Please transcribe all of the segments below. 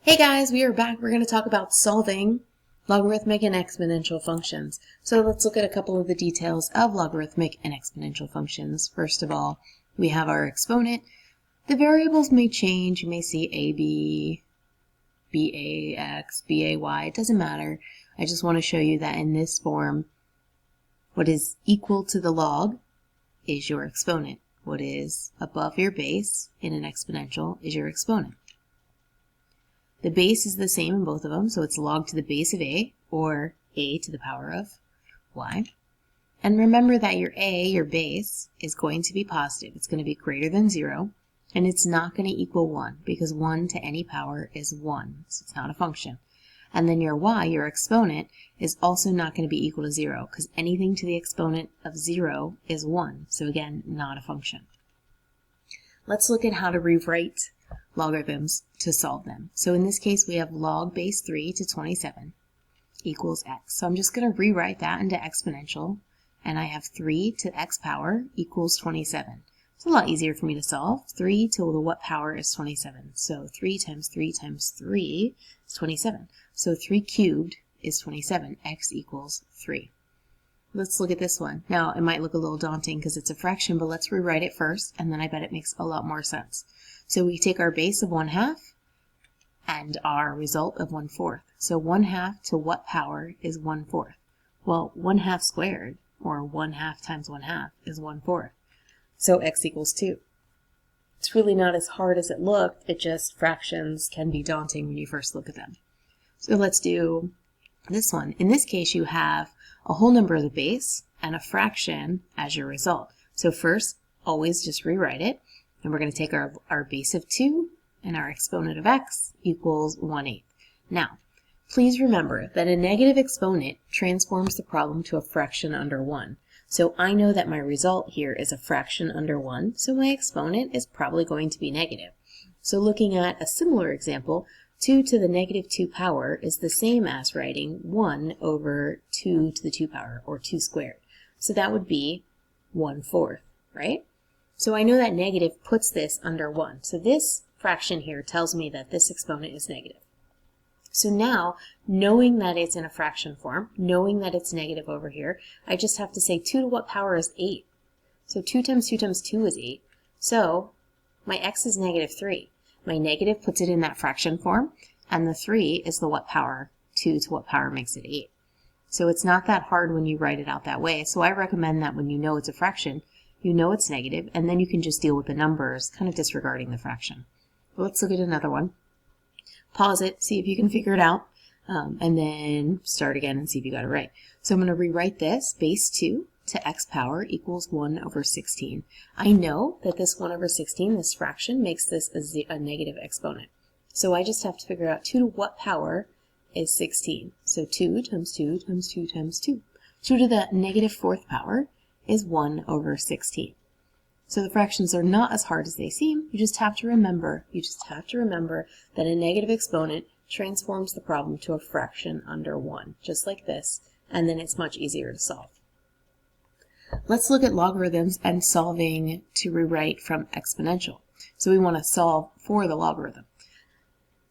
Hey guys, we are back. We're going to talk about solving logarithmic and exponential functions. So let's look at a couple of the details of logarithmic and exponential functions. First of all, we have our exponent. The variables may change. You may see AB, BAX, BAY. It doesn't matter. I just want to show you that in this form, what is equal to the log is your exponent. What is above your base in an exponential is your exponent. The base is the same in both of them, so it's log to the base of a, or a to the power of y. And remember that your a, your base, is going to be positive. It's going to be greater than 0, and it's not going to equal 1, because 1 to any power is 1, so it's not a function. And then your y, your exponent, is also not going to be equal to 0, because anything to the exponent of 0 is 1, so again, not a function. Let's look at how to rewrite logarithms to solve them. So in this case, we have log base 3 to 27 equals x. So I'm just going to rewrite that into exponential, and I have 3 to x power equals 27. It's a lot easier for me to solve. 3 to the what power is 27. So 3 times 3 times 3 is 27. So 3 cubed is 27. X equals 3. Let's look at this one. Now, it might look a little daunting because it's a fraction, but let's rewrite it first, and then I bet it makes a lot more sense. So we take our base of 1/2 and our result of 1/4. So 1/2 to what power is 1/4? Well, 1/2 squared, or 1/2 times 1/2, is 1/4. So x equals 2. It's really not as hard as it looked, it just fractions can be daunting when you first look at them. So let's do this one. In this case, you have a whole number of the base and a fraction as your result. So first, always just rewrite it. And we're going to take our base of 2 and our exponent of x equals 1/8. Now, please remember that a negative exponent transforms the problem to a fraction under 1. So I know that my result here is a fraction under 1, so my exponent is probably going to be negative. So looking at a similar example, 2 to the negative 2 power is the same as writing 1 over 2 to the 2 power, or 2 squared. So that would be 1/4, right? So I know that negative puts this under 1. So this fraction here tells me that this exponent is negative. So now, knowing that it's in a fraction form, knowing that it's negative over here, I just have to say 2 to what power is 8? So 2 times 2 times 2 is 8. So my x is negative 3. My negative puts it in that fraction form, and the 3 is the what power. 2 to what power makes it 8. So it's not that hard when you write it out that way. So I recommend that when you know it's a fraction, you know it's negative, and then you can just deal with the numbers, kind of disregarding the fraction. But let's look at another one. Pause it, see if you can figure it out, and then start again and see if you got it right. So I'm going to rewrite this, base 2 to x power equals 1 over 16. I know that this 1 over 16, this fraction, makes this a negative exponent. So I just have to figure out 2 to what power is 16. So 2 times 2 times 2 times 2. 2 to the negative 4th power is 1 over 16. So the fractions are not as hard as they seem. You just have to remember that a negative exponent transforms the problem to a fraction under 1, just like this, and then it's much easier to solve. Let's look at logarithms and solving to rewrite from exponential. So we want to solve for the logarithm.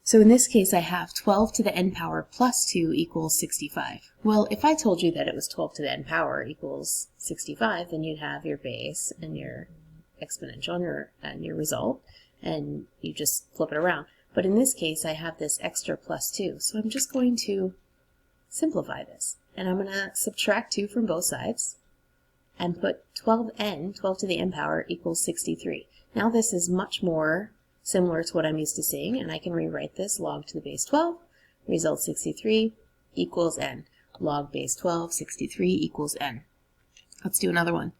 So in this case, I have 12 to the n power plus 2 equals 65. Well, if I told you that it was 12 to the n power equals 65, then you'd have your base and your exponential and your result, and you just flip it around. But in this case, I have this extra plus 2, so I'm just going to simplify this. And I'm going to subtract 2 from both sides and put 12 to the n power equals 63. Now this is much more similar to what I'm used to seeing, and I can rewrite this log to the base 12, result 63 equals n. Log base 12, 63 equals n. Let's do another one.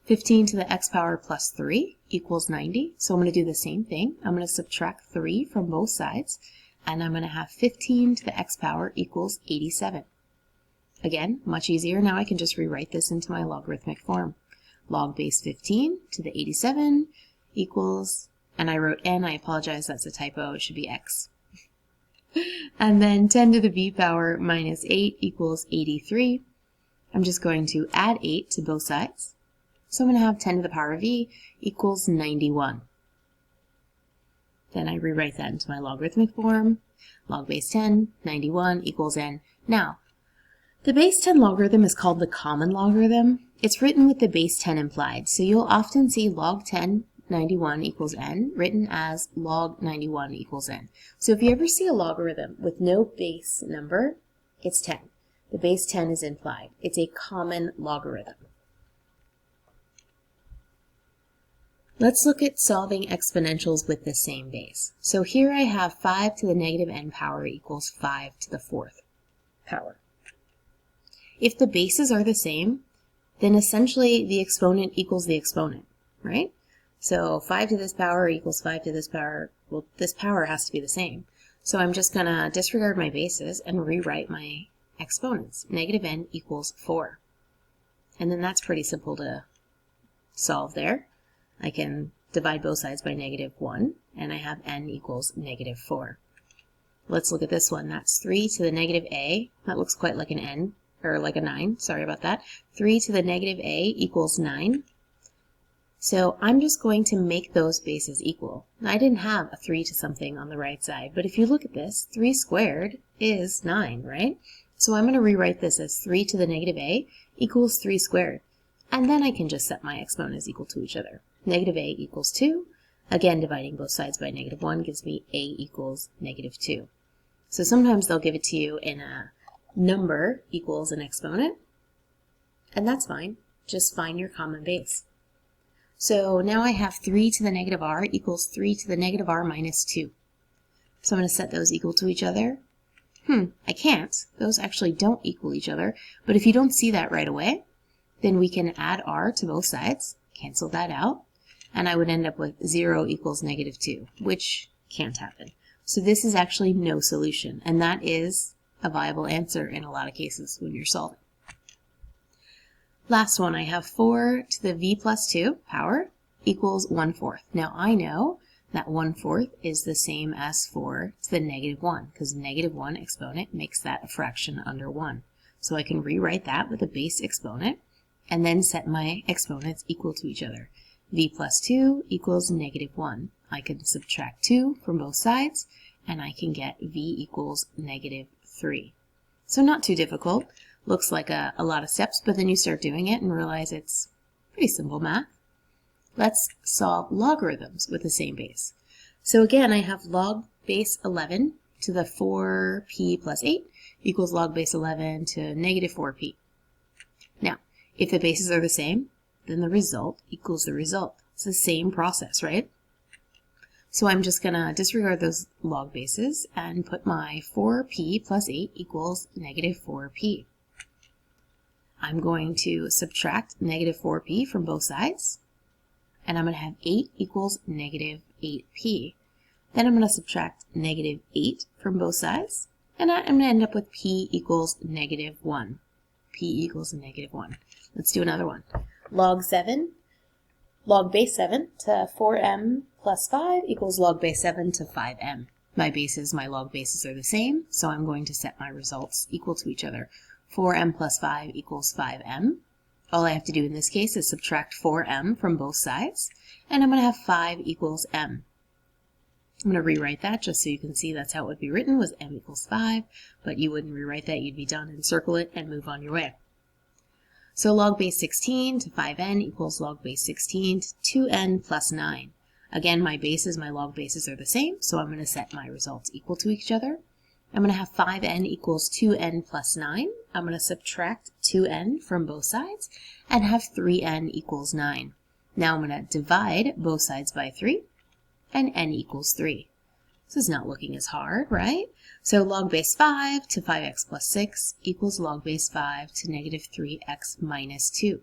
15 to the x power plus 3 equals 90. So I'm going to do the same thing. I'm going to subtract 3 from both sides, and I'm going to have 15 to the x power equals 87. Again, much easier. Now I can just rewrite this into my logarithmic form. Log base 15 to the 87 equals, and I wrote n, I apologize, that's a typo, it should be x. And then 10 to the b power minus 8 equals 83. I'm just going to add 8 to both sides. So I'm going to have 10 to the power of e equals 91. Then I rewrite that into my logarithmic form. Log base 10, 91 equals n. Now, the base 10 logarithm is called the common logarithm. It's written with the base 10 implied, so you'll often see log 10 91 equals n written as log 91 equals n. So if you ever see a logarithm with no base number, it's 10. The base 10 is implied. It's a common logarithm. Let's look at solving exponentials with the same base. So here I have 5 to the negative n power equals 5 to the 4th power. If the bases are the same, then essentially the exponent equals the exponent, right? So 5 to this power equals 5 to this power. Well, this power has to be the same. So I'm just going to disregard my bases and rewrite my exponents. Negative n equals 4. And then that's pretty simple to solve there. I can divide both sides by negative 1, and I have n equals negative 4. Let's look at this one. That's 3 to the negative a. That looks quite like an n, or like a 9. Sorry about that. 3 to the negative a equals 9. So I'm just going to make those bases equal. I didn't have a 3 to something on the right side, but if you look at this, 3 squared is 9, right? So I'm going to rewrite this as 3 to the negative a equals 3 squared. And then I can just set my exponents equal to each other. Negative a equals 2. Again, dividing both sides by negative 1 gives me a equals negative 2. So sometimes they'll give it to you in a number equals an exponent, and that's fine. Just find your common base. So now I have 3 to the negative r equals 3 to the negative r minus 2. So I'm going to set those equal to each other. I can't. Those actually don't equal each other. But if you don't see that right away, then we can add r to both sides, cancel that out, and I would end up with 0 equals negative 2, which can't happen. So this is actually no solution, and that is a viable answer in a lot of cases when you're solving. Last one, I have 4 to the v plus 2 power equals 1/4. Now I know that 1/4 is the same as 4 to the negative 1, because negative 1 exponent makes that a fraction under 1. So I can rewrite that with a base exponent, and then set my exponents equal to each other. V plus 2 equals negative 1. I can subtract 2 from both sides, and I can get v equals negative 3. So not too difficult. Looks like a lot of steps, but then you start doing it and realize it's pretty simple math. Let's solve logarithms with the same base. So again, I have log base 11 to the 4p plus 8 equals log base 11 to negative 4p. Now, if the bases are the same, then the result equals the result. It's the same process, right? So I'm just going to disregard those log bases and put my 4p plus 8 equals negative 4p. I'm going to subtract negative 4p from both sides, and I'm going to have 8 equals negative 8p. Then I'm going to subtract negative 8 from both sides, and I'm going to end up with p equals negative 1. P equals negative 1. Let's do another one. Log base 7 to 4m plus 5 equals log base 7 to 5m. My log bases are the same, so I'm going to set my results equal to each other. 4m plus 5 equals 5m. All I have to do in this case is subtract 4m from both sides, and I'm going to have 5 equals m. I'm going to rewrite that just so you can see that's how it would be written, was m equals 5, but you wouldn't rewrite that, you'd be done and circle it and move on your way. So log base 16 to 5n equals log base 16 to 2n plus 9. Again, my log bases are the same, so I'm going to set my results equal to each other. I'm going to have 5n equals 2n plus 9. I'm going to subtract 2n from both sides and have 3n equals 9. Now I'm going to divide both sides by 3, and n equals 3. This is not looking as hard, right? So log base 5 to 5x plus 6 equals log base 5 to negative 3x minus 2.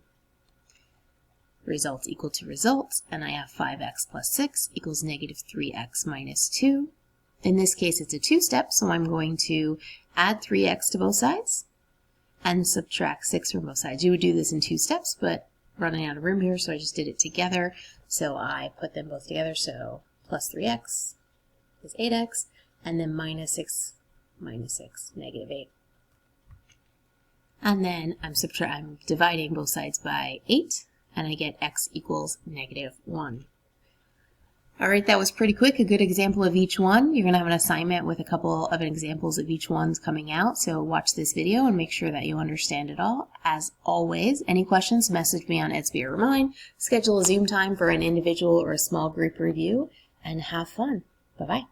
Results equal to results, and I have 5x plus 6 equals negative 3x minus 2. In this case, it's a two-step, so I'm going to add 3x to both sides and subtract 6 from both sides. You would do this in 2 steps, but running out of room here, so I just did it together. So I put them both together, so plus 3x is 8x, and then minus 6, negative 8. And then I'm dividing both sides by 8, and I get x equals negative 1. All right, that was pretty quick, a good example of each one. You're going to have an assignment with a couple of examples of each one's coming out, so watch this video and make sure that you understand it all. As always, any questions, message me on Etsby or Remind, schedule a Zoom time for an individual or a small group review, and have fun. Bye-bye.